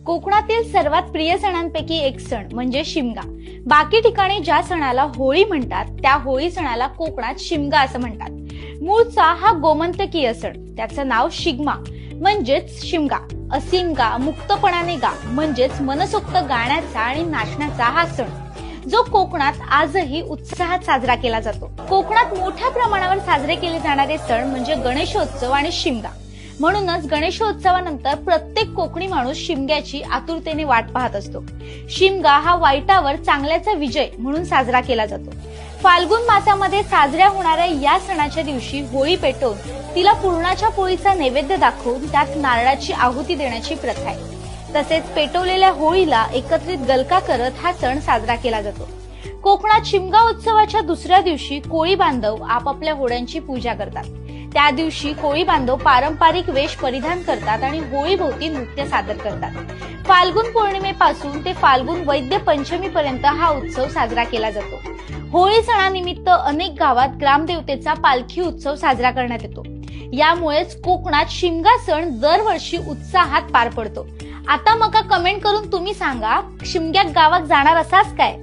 कोकणातील सर्वात प्रिय सणांपैकी एक सण म्हणजे शिमगा। बाकी ठिकाणी ज्या सणाला होळी म्हणतात त्या होळी सणाला कोकणात शिमगा असं म्हणतात। मूळचा हा गोमंतकीय सण, त्याचं नाव शिगमा म्हणजेच शिमगा। असीम गा, मुक्तपणाने गा म्हणजेच मनसोक्त गाण्याचा आणि नाचण्याचा हा सण, जो कोकणात आजही उत्साहात साजरा केला जातो। कोकणात मोठ्या प्रमाणावर साजरे केले जाणारे सण म्हणजे गणेशोत्सव आणि शिमगा। म्हणूनच गणेशोत्सवानंतर प्रत्येक कोकणी माणूस शिमग्याची आतुरतेने वाट पाहत असतो। शिमगा हा वाईटावर चांगल्याचा विजय म्हणून साजरा केला जातो। फाल्गुन मासामध्ये साजऱ्या होणाऱ्या या सणाच्या दिवशी होळी पेटवून तिला पुरणाच्या पोळीचा नैवेद्य दाखवून त्यात नारळाची आहुती देण्याची प्रथा आहे। तसेच पेटवलेल्या होळीला एकत्रित गलका करत हा सण साजरा केला जातो। कोकणात शिमगा उत्सवाच्या दुसऱ्या दिवशी कोळी बांधव आपापल्या होड्यांची पूजा करतात। त्या दिवशी कोळी बांधव पारंपरिक वेश परिधान करतात आणि होळीभोवती नृत्य सादर करतात। फाल्गुन पौर्णिमेपासून ते फाल्गुन वैद्य पंचमी पर्यंत हा उत्सव साजरा केला जातो। होळी सणानिमित्त अनेक गावात ग्रामदेवतेचा पालखी उत्सव साजरा करण्यात येतो। यामुळेच कोकणात शिमगा सण दरवर्षी उत्साहात पार पडतो। आता मका कमेंट करून तुम्ही सांगा, शिमग्यात गावात जाणार असाच काय?